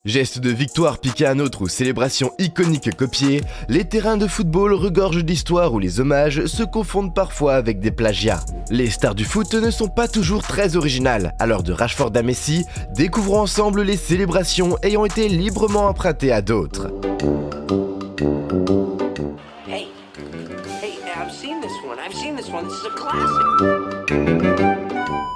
Geste de victoire piqué à un autre ou célébration iconique copiée, les terrains de football regorgent d'histoires où les hommages se confondent parfois avec des plagiats. Les stars du foot ne sont pas toujours très originales, alors de Rashford à Messi, découvrons ensemble les célébrations ayant été librement empruntées à d'autres. Hey, I've seen this one, this is a classic.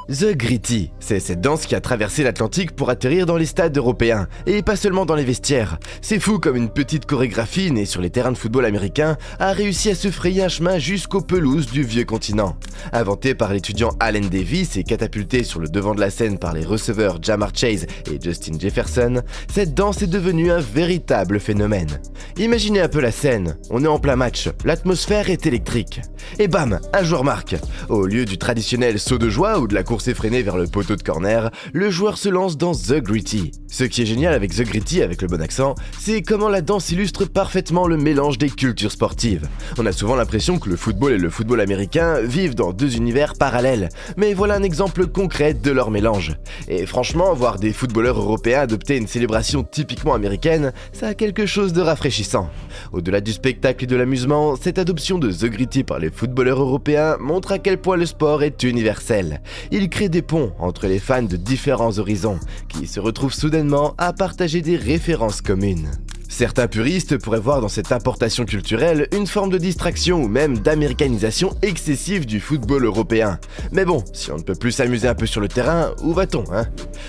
The Gritty, c'est cette danse qui a traversé l'Atlantique pour atterrir dans les stades européens, et pas seulement dans les vestiaires. C'est fou comme une petite chorégraphie née sur les terrains de football américains a réussi à se frayer un chemin jusqu'aux pelouses du vieux continent. Inventée par l'étudiant Allen Davis et catapultée sur le devant de la scène par les receveurs Ja'Marr Chase et Justin Jefferson, cette danse est devenue un véritable phénomène. Imaginez un peu la scène, on est en plein match, l'atmosphère est électrique. Et bam, un joueur marque. Au lieu du traditionnel saut de joie ou de la course effrénée vers le poteau de corner, le joueur se lance dans The Gritty. Ce qui est génial avec The Gritty, avec le bon accent, c'est comment la danse illustre parfaitement le mélange des cultures sportives. On a souvent l'impression que le football et le football américain vivent dans deux univers parallèles, mais voilà un exemple concret de leur mélange. Et franchement, voir des footballeurs européens adopter une célébration typiquement américaine, ça a quelque chose de rafraîchissant. Au-delà du spectacle et de l'amusement, cette adoption de The Gritty par les footballeurs européens montre à quel point le sport est universel. Il crée des ponts entre les fans de différents horizons, qui se retrouvent soudainement à partager des références communes. Certains puristes pourraient voir dans cette importation culturelle une forme de distraction ou même d'américanisation excessive du football européen. Mais bon, si on ne peut plus s'amuser un peu sur le terrain, où va-t-on, hein ?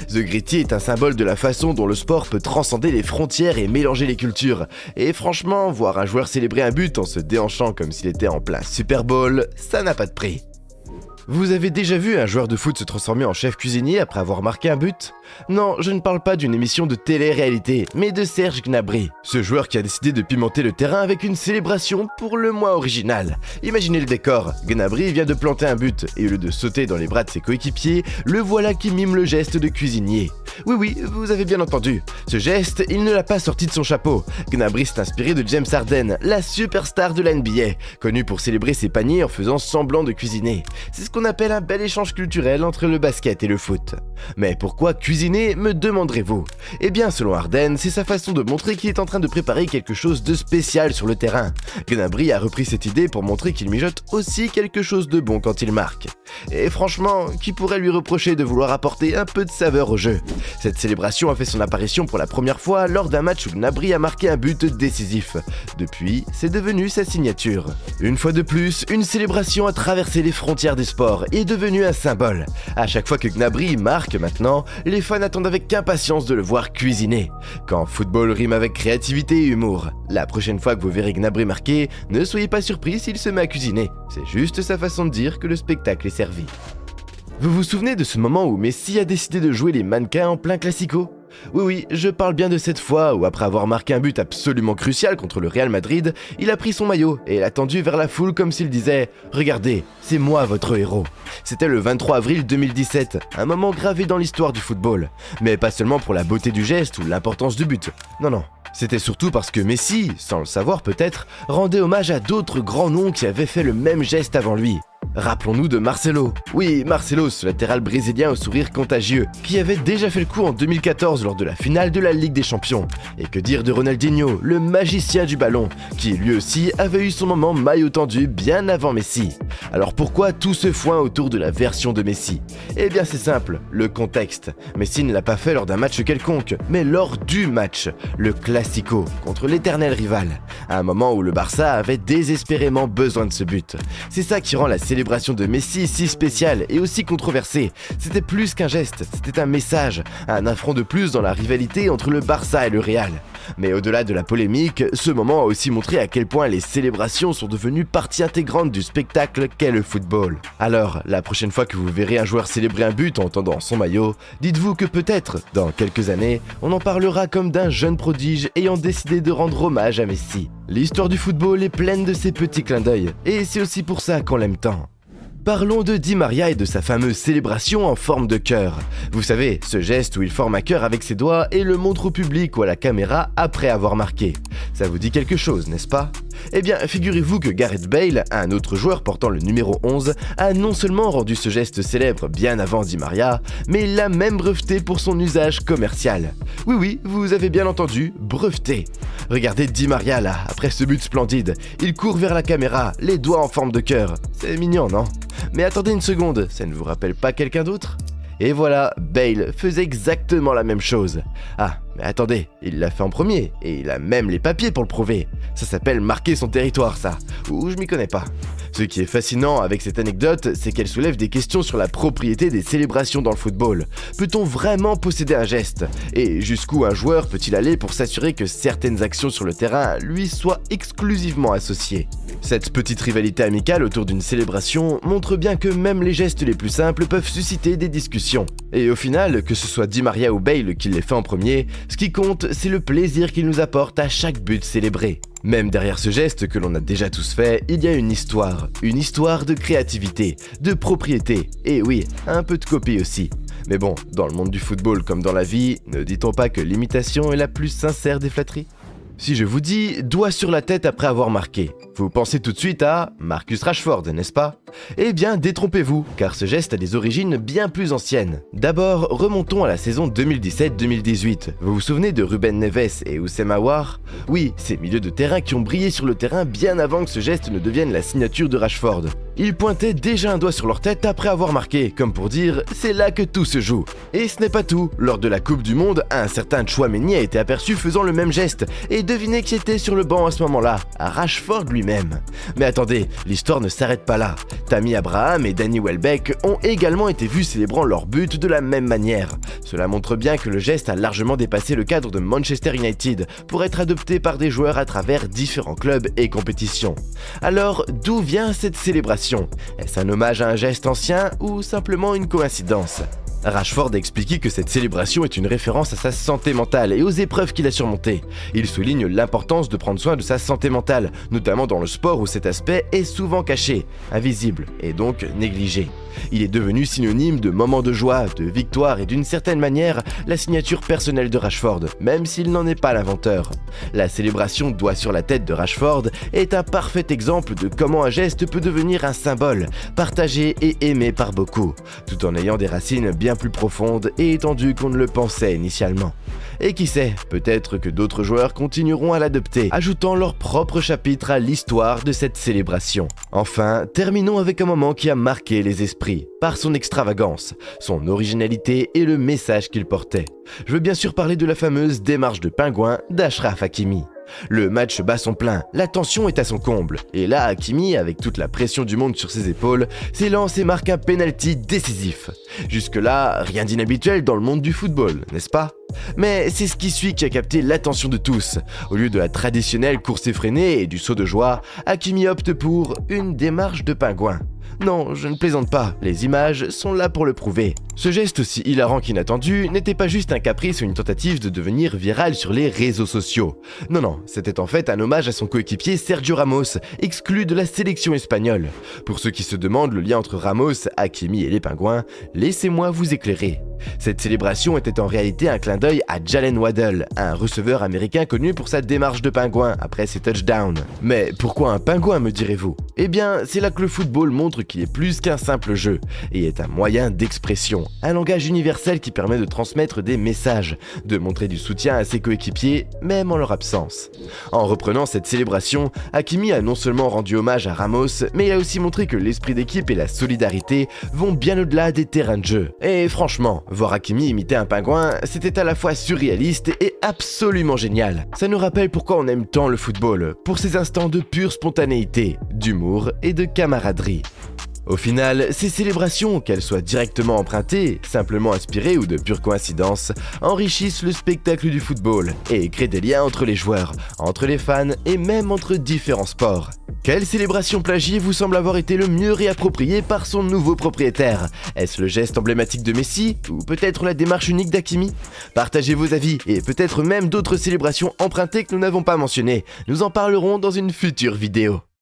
The Gritty est un symbole de la façon dont le sport peut transcender les frontières et mélanger les cultures. Et franchement, voir un joueur célébrer un but en se déhanchant comme s'il était en plein Super Bowl, ça n'a pas de prix. Vous avez déjà vu un joueur de foot se transformer en chef cuisinier après avoir marqué un but ? Non, je ne parle pas d'une émission de télé-réalité, mais de Serge Gnabry. Ce joueur qui a décidé de pimenter le terrain avec une célébration pour le moins originale. Imaginez le décor, Gnabry vient de planter un but, et au lieu de sauter dans les bras de ses coéquipiers, le voilà qui mime le geste de cuisinier. Oui, vous avez bien entendu. Ce geste, il ne l'a pas sorti de son chapeau. Gnabry s'est inspiré de James Harden, la superstar de la NBA, connu pour célébrer ses paniers en faisant semblant de cuisiner. C'est ce qu'on appelle un bel échange culturel entre le basket et le foot. Mais pourquoi cuisiner, me demanderez-vous ? Eh bien, selon Harden, c'est sa façon de montrer qu'il est en train de préparer quelque chose de spécial sur le terrain. Gnabry a repris cette idée pour montrer qu'il mijote aussi quelque chose de bon quand il marque. Et franchement, qui pourrait lui reprocher de vouloir apporter un peu de saveur au jeu ? Cette célébration a fait son apparition pour la première fois lors d'un match où Gnabry a marqué un but décisif. Depuis, c'est devenu sa signature. Une fois de plus, une célébration a traversé les frontières des sports et est devenue un symbole. À chaque fois que Gnabry marque maintenant, les fans attendent avec impatience de le voir cuisiner. Quand football rime avec créativité et humour, la prochaine fois que vous verrez Gnabry marquer, ne soyez pas surpris s'il se met à cuisiner. C'est juste sa façon de dire que le spectacle est servi. Vous vous souvenez de ce moment où Messi a décidé de jouer les mannequins en plein classico ? Oui, je parle bien de cette fois où après avoir marqué un but absolument crucial contre le Real Madrid, il a pris son maillot et l'a tendu vers la foule comme s'il disait « Regardez, c'est moi votre héros ». C'était le 23 avril 2017, un moment gravé dans l'histoire du football. Mais pas seulement pour la beauté du geste ou l'importance du but, non. C'était surtout parce que Messi, sans le savoir peut-être, rendait hommage à d'autres grands noms qui avaient fait le même geste avant lui. Rappelons-nous de Marcelo. Oui, Marcelo, ce latéral brésilien au sourire contagieux, qui avait déjà fait le coup en 2014 lors de la finale de la Ligue des Champions. Et que dire de Ronaldinho, le magicien du ballon, qui lui aussi avait eu son moment maillot tendu bien avant Messi. Alors pourquoi tout ce foin autour de la version de Messi ? Eh bien c'est simple, le contexte. Messi ne l'a pas fait lors d'un match quelconque, mais lors du match, le Classico, contre l'éternel rival. À un moment où le Barça avait désespérément besoin de ce but. C'est ça qui rend la célébration de Messi si spéciale et aussi controversée. C'était plus qu'un geste, c'était un message, un affront de plus dans la rivalité entre le Barça et le Real. Mais au-delà de la polémique, ce moment a aussi montré à quel point les célébrations sont devenues partie intégrante du spectacle qu'est le football. Alors, la prochaine fois que vous verrez un joueur célébrer un but en tendant son maillot, dites-vous que peut-être, dans quelques années, on en parlera comme d'un jeune prodige ayant décidé de rendre hommage à Messi. L'histoire du football est pleine de ces petits clins d'œil, et c'est aussi pour ça qu'on l'aime tant. Parlons de Di Maria et de sa fameuse célébration en forme de cœur. Vous savez, ce geste où il forme un cœur avec ses doigts et le montre au public ou à la caméra après avoir marqué. Ça vous dit quelque chose, n'est-ce pas? Eh bien, figurez-vous que Gareth Bale, un autre joueur portant le numéro 11, a non seulement rendu ce geste célèbre bien avant Di Maria, mais l'a même breveté pour son usage commercial. Oui, vous avez bien entendu, breveté. Regardez Di Maria là, après ce but splendide, il court vers la caméra, les doigts en forme de cœur. C'est mignon, non? Mais attendez une seconde, ça ne vous rappelle pas quelqu'un d'autre? Et voilà, Bale faisait exactement la même chose. Ah, mais attendez, il l'a fait en premier, et il a même les papiers pour le prouver. Ça s'appelle marquer son territoire, ça. Ou je m'y connais pas. Ce qui est fascinant avec cette anecdote, c'est qu'elle soulève des questions sur la propriété des célébrations dans le football. Peut-on vraiment posséder un geste? Et jusqu'où un joueur peut-il aller pour s'assurer que certaines actions sur le terrain lui soient exclusivement associées? Cette petite rivalité amicale autour d'une célébration montre bien que même les gestes les plus simples peuvent susciter des discussions. Et au final, que ce soit Di Maria ou Bale qui les fait en premier, ce qui compte, c'est le plaisir qu'il nous apporte à chaque but célébré. Même derrière ce geste que l'on a déjà tous fait, il y a une histoire de créativité, de propriété, et oui, un peu de copie aussi. Mais bon, dans le monde du football comme dans la vie, ne dit-on pas que l'imitation est la plus sincère des flatteries? Si je vous dis « doigt sur la tête après avoir marqué », vous pensez tout de suite à Marcus Rashford, n'est-ce pas? Eh bien, détrompez-vous, car ce geste a des origines bien plus anciennes. D'abord, remontons à la saison 2017-2018. Vous vous souvenez de Ruben Neves et Houssem Aouar? Oui, ces milieux de terrain qui ont brillé sur le terrain bien avant que ce geste ne devienne la signature de Rashford. Ils pointaient déjà un doigt sur leur tête après avoir marqué, comme pour dire « c'est là que tout se joue ». Et ce n'est pas tout. Lors de la Coupe du Monde, un certain Tchouaméni a été aperçu faisant le même geste, et devinez qui était sur le banc à ce moment-là? Rashford lui-même. Mais attendez, l'histoire ne s'arrête pas là. Tammy Abraham et Danny Welbeck ont également été vus célébrant leur but de la même manière. Cela montre bien que le geste a largement dépassé le cadre de Manchester United pour être adopté par des joueurs à travers différents clubs et compétitions. Alors, d'où vient cette célébration? Est-ce un hommage à un geste ancien ou simplement une coïncidence? Rashford a expliqué que cette célébration est une référence à sa santé mentale et aux épreuves qu'il a surmontées. Il souligne l'importance de prendre soin de sa santé mentale, notamment dans le sport où cet aspect est souvent caché, invisible et donc négligé. Il est devenu synonyme de moments de joie, de victoire et d'une certaine manière la signature personnelle de Rashford, même s'il n'en est pas l'inventeur. La célébration doigt sur la tête de Rashford est un parfait exemple de comment un geste peut devenir un symbole, partagé et aimé par beaucoup, tout en ayant des racines bien plus profondes et étendues qu'on ne le pensait initialement. Et qui sait, peut-être que d'autres joueurs continueront à l'adopter, ajoutant leur propre chapitre à l'histoire de cette célébration. Enfin, terminons avec un moment qui a marqué les esprits, par son extravagance, son originalité et le message qu'il portait. Je veux bien sûr parler de la fameuse démarche de pingouin d'Achraf Hakimi. Le match bat son plein, la tension est à son comble, et là Hakimi, avec toute la pression du monde sur ses épaules, s'élance et marque un penalty décisif. Jusque-là, rien d'inhabituel dans le monde du football, n'est-ce pas? Mais c'est ce qui suit qui a capté l'attention de tous. Au lieu de la traditionnelle course effrénée et du saut de joie, Hakimi opte pour une démarche de pingouin. Non, je ne plaisante pas, les images sont là pour le prouver. Ce geste aussi hilarant qu'inattendu n'était pas juste un caprice ou une tentative de devenir viral sur les réseaux sociaux. Non, c'était en fait un hommage à son coéquipier Sergio Ramos, exclu de la sélection espagnole. Pour ceux qui se demandent le lien entre Ramos, Hakimi et les pingouins, laissez-moi vous éclairer. Cette célébration était en réalité un clin d'œil à Jalen Waddle, un receveur américain connu pour sa démarche de pingouin après ses touchdowns. Mais pourquoi un pingouin, me direz-vous? Eh bien, c'est là que le football montre qu'il est plus qu'un simple jeu, et est un moyen d'expression, un langage universel qui permet de transmettre des messages, de montrer du soutien à ses coéquipiers, même en leur absence. En reprenant cette célébration, Hakimi a non seulement rendu hommage à Ramos, mais il a aussi montré que l'esprit d'équipe et la solidarité vont bien au-delà des terrains de jeu. Et franchement, voir Hakimi imiter un pingouin, c'était à la fois surréaliste et absolument génial. Ça nous rappelle pourquoi on aime tant le football, pour ces instants de pure spontanéité, d'humour et de camaraderie. Au final, ces célébrations, qu'elles soient directement empruntées, simplement inspirées ou de pure coïncidence, enrichissent le spectacle du football et créent des liens entre les joueurs, entre les fans et même entre différents sports. Quelle célébration plagiée vous semble avoir été le mieux réappropriée par son nouveau propriétaire? Est-ce le geste emblématique de Messi ou peut-être la démarche unique d'Hakimi? Partagez vos avis et peut-être même d'autres célébrations empruntées que nous n'avons pas mentionnées. Nous en parlerons dans une future vidéo.